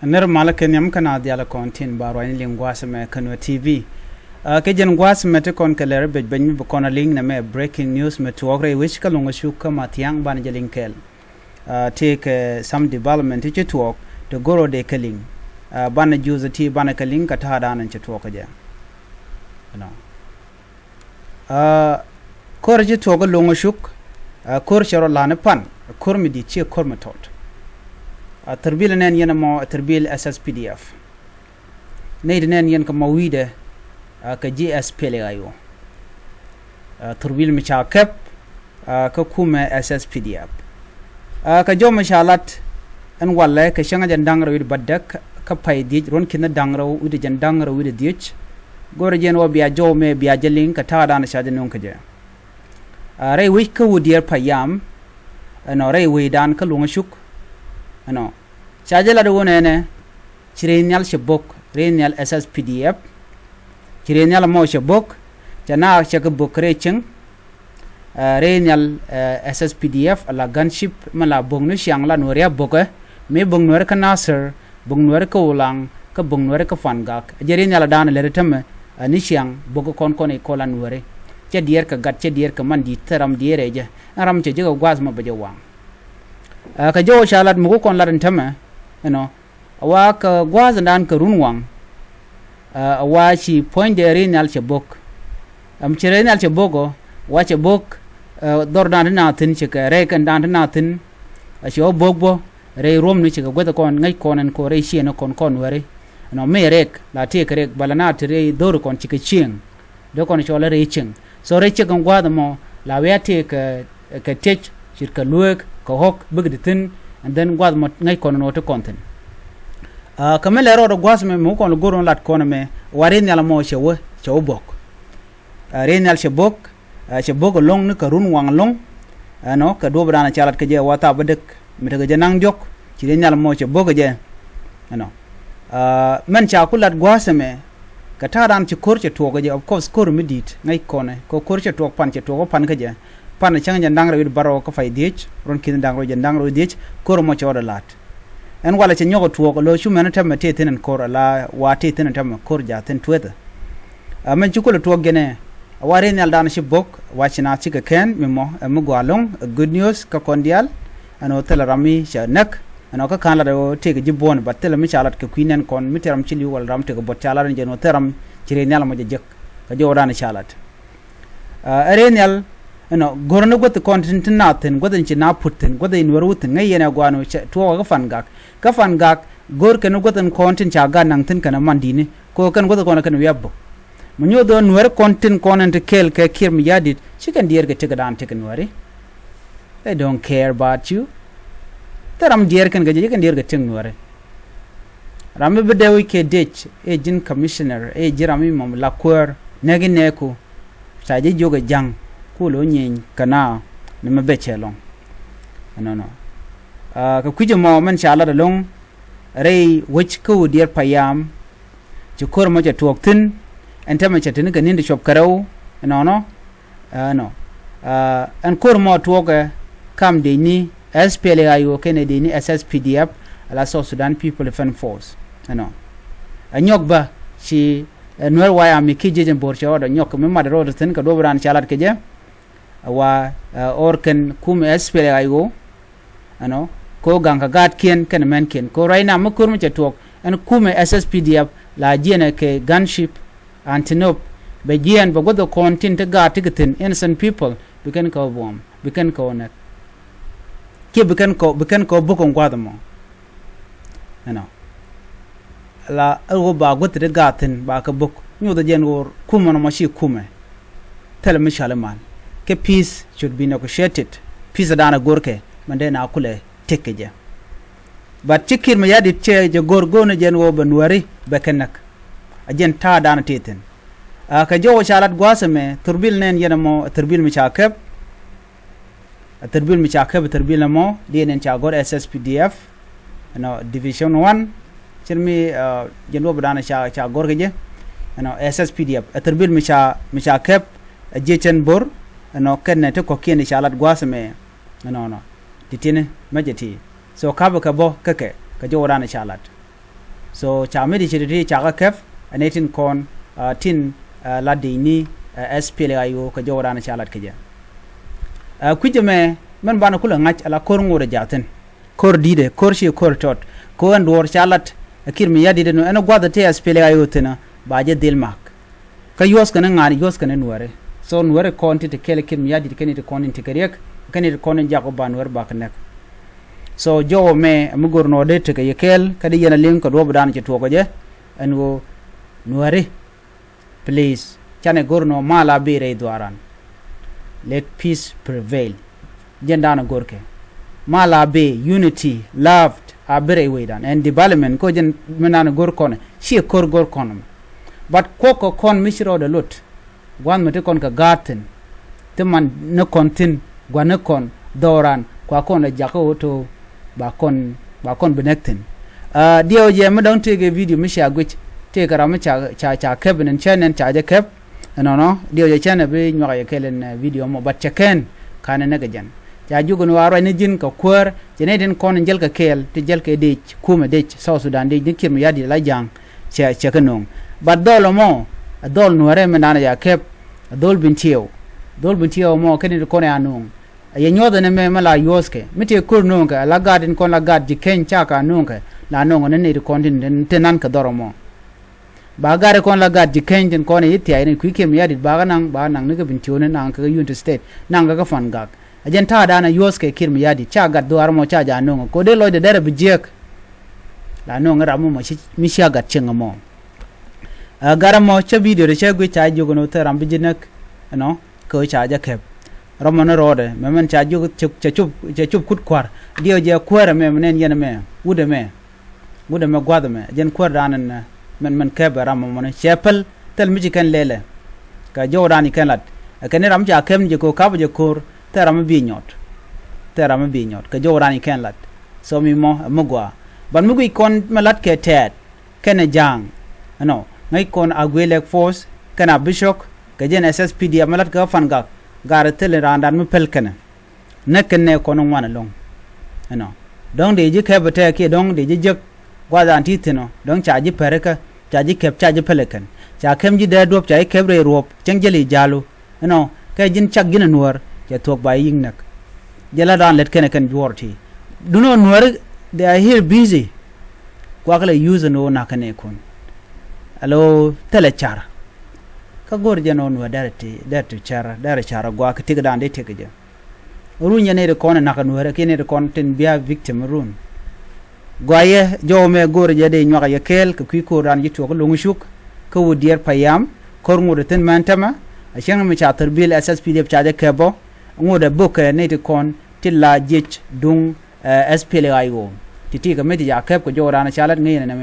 ner malaken yam kana diala kontin baro ni lingwasa me Nuer TV ke jen gwas me te kon keler be ben mi kon ling na me breaking news me to ogre which ka Longechuk ka matiang ban jelinkel take some development to talk to goro de keling ban juza ti ban keling ka ta dan to talk ja no kor je to go Longechuk kor charo lane pan kor mi di chi kor ma tot terbil nen yen mo terbil SSPDF ne nen yen ka mawide ka GSPL ayo terbil mi cha kep ka kume SSPDF ka jo mashalat an walle ka shanga jandang rawid badak ka paydi ron kinna dangraw ude jandang rawid dich gore jen wo biya jo me biya jelin ka ta dan sha den ka je ray wi ka Udier payam no ray wi dan ka Longechuk ano chajela do wonene chirenyal shebok renyal SSPDF chirenyal mo shebok jana chaka bokre cheng renyal SSPDF ala gunship mala bongnu siang la noria boke me bong Nuer ka Nasser bong Nuer ka ulang ka bong Nuer ka fangak jerenyal dan leretem ni siang bogo kon e kola Nuer che dier ka gat che dier ka mandi taram diere je aram che jego gwaz ma beje wang ka jo shalat mugo kon ladan tama awa ka gwaz dan ka runwang awa chi point de renal chebok am chirenal chebogo wa chebok dor dan na tin che ka re kan dan na tin a sho bogbo re rom ni che ka gwada kon ngai konan ko re shi na kon were me rek la te krek balana tre dor kon chi ka ching do kon cho la re ching so re che kan gwada mo la we te ka tech shirka luek ka hok bigditin and then gwad mo ngai kon no to content kamele ro gwas me mo kon goron lat kon me warin yala mo chewo bok renal chebok long ne ka run wang long no ka do brana chalat ke je wata badek mi daga je nang jok ci renal mo chebok je men cha kulat gwas me ka taran ci kor ci to je of course kor midit ngai kon ko kor ci to pan ka je pan chang jandang rawid baro ko fay dich ron kin dang ro jandang ro dich kor mo choda lat en wala ci nyogo tuwo ko lo chu men tam te tenen kor la wa te tenen tam kor ja ten tweta men ci ko lo tuwo gene ware nyal dan shi bok wa ci na ci ka ken mimo mu gwalong good news ka kondial ano tela rami sha nak ano ka kan la do te ga jibon batel mi chalat ka kwinen kon mi teram ci li wal ram te ko bot chalat je no teram ci re nyal mo je jek ka jo dan chalat arenal gorno got content naten godan ci na putten godan Nuer wutin ngai yana gwano to ka fangak gor kan godan content cha ga nang tin kana mandini ko kan godan kona kan yabbo munyo do Nuer content kel ka kirm yadit chicken dier ga tiga dan tiga Nuer they don't care about you taram dier kan ga chicken dier ga ting Nuer ramme bedewi ke dech e jin commissioner e jirami mom lakwar nagi neku saje joga jang kulo nyin kana ne mabeche long ka kuje mo man shala da long rei which ko Udier payam ci kor mo ja toktin enta ma chatin ga nindi shop karau an kor mo toga kam de ni SPL ayo kene de ni SSPDF ala South Sudan People Defense Force anyok ba ci Nuer waya mi kije jen borcho odo nyok mi madaro tin ka dobran chalat ke je wa orken kum SPL ayo ko ganga gat ken men ken ko raina makur mu chatok an kum SSPDF la jena ke gunship antinop be jien ba godo kontin te gat tigatin innocent people bikan ko bom bikan ko nak ke bikan ko bukon gwadamo la o ba gotte de gatin ba ka buk nyoda jen wor kuma no mashi kume tel mishalaman ke peace should be negotiated peace dana gorke mande na kule tekeje but cikir ma yadi che je gorgono jen wo ban wari bekenak ajen ta dana teten ka jowo shalat gwasame turbil nen yena mo turbil mi chakep turbil mo dinen cha gor SSPDF division 1 cermi jen wo dana cha gorke je SSPDF turbil mi chakep jechen bor kenne te ko kene shalat gwasame titine majeti so kaba ka bo kake ka jo rana shalat so cha me di chiri cha ga kef anetin kon tin la de ni SPLAIO ka jawrana chalat ke ja kujeme men bana kula ngach ala kor ngore jaten kor dide kor shi kor tot ko and wor chalat akir mi yadi de no eno gwada te SPLAIO tena baje dilmak ka yos kana ngani yos kana nuare so nuare konti te kele kim yadi de kenite konin te kerek kenite konin jago banwer baknek so jowo me mugor no de te ke yekel kadi yana lim ko do badan ci to ko je enwo nuare please chane gorno mala bere dwaran let peace prevail jendana gorke mala be unity loved abere wedan and development ko jen menana gorkone shi kor gorkon but koko kon misro de lot gwan mete kon ka garten teman ne kontin gwan kon doran kwa kon jako to ba kon benekten dio je me don tege video mi sha gwich te karama cha keben chenen cha je keb no dio je chene be nyoga yekelen video mo bat cheken kana naga jan ja jugun waro ne jin ka kwar jene den kon jel ka kel te jel ke de kuma de South Sudan de dikim yadi la jang che kanong bat dolo mo dol nuare me nana ya keb dol bintiyo mo kene ko ne anong ye nyoda ne me mala yoske mite kur nong ka la garden kon la gad ji ken cha ka nong ka la nong ne ne kon din tenan ka doro mo ba gare kon la gad ji ken den kon yiti ay ne kuike mi yadi ba nang ne ga bintiyo ne nang ka unit state nang ga fan gak ajen ta dana yoske kir mi yadi cha gad do armo cha ja nong ko de lo de dere bijek la nong ra mo mi sha gad chenga mo garamo cha video de cha gwi cha jogono te ram bijinak no ko cha ja kep romana rode memen cha jog cha chup kut kwar dio je kwara me menen yene me wude me gwada me jen kwar danan men kebe ram mo ne chepel tel mi kan lele ka jowdani kan lat ka ne ram ja kem je ko kab je kor te ram bi nyot ka jowdani kan lat so mi mo mugwa ban mugui kon malat ke tet ken jang no ngai kon agwelek force kana bishok ka jen SSPD malat ka fan gak gar tele randan mi pelkene nekene kono wana long no dong de je kebete ke dong de je jek gwada antitino dong chaji pereka chaji kep chaji peleken cha kemji de dop chai kebre rop changjeli jalu no ka jin chak gina nuar ja tok bay yingnak jela dan let kene kan jorti duno nuar they are here busy kwakala use no nakane kon alo tele chara ka gor jeno no darti chara gwa ka tigdan de tegeje runya ne de kon naka nuar ke ne de kon ten bia victim run gwaye jowme gor jade nyoga yekel ka ko ran yito ko Longechuk ko Udier payam kor ngode ten mantama ashang mi cha terbil SSPD cha de kebo ngode boke ne de kon tilla jech dung SPLAIO titi ka meti ya kep ko jora na chalat ngene na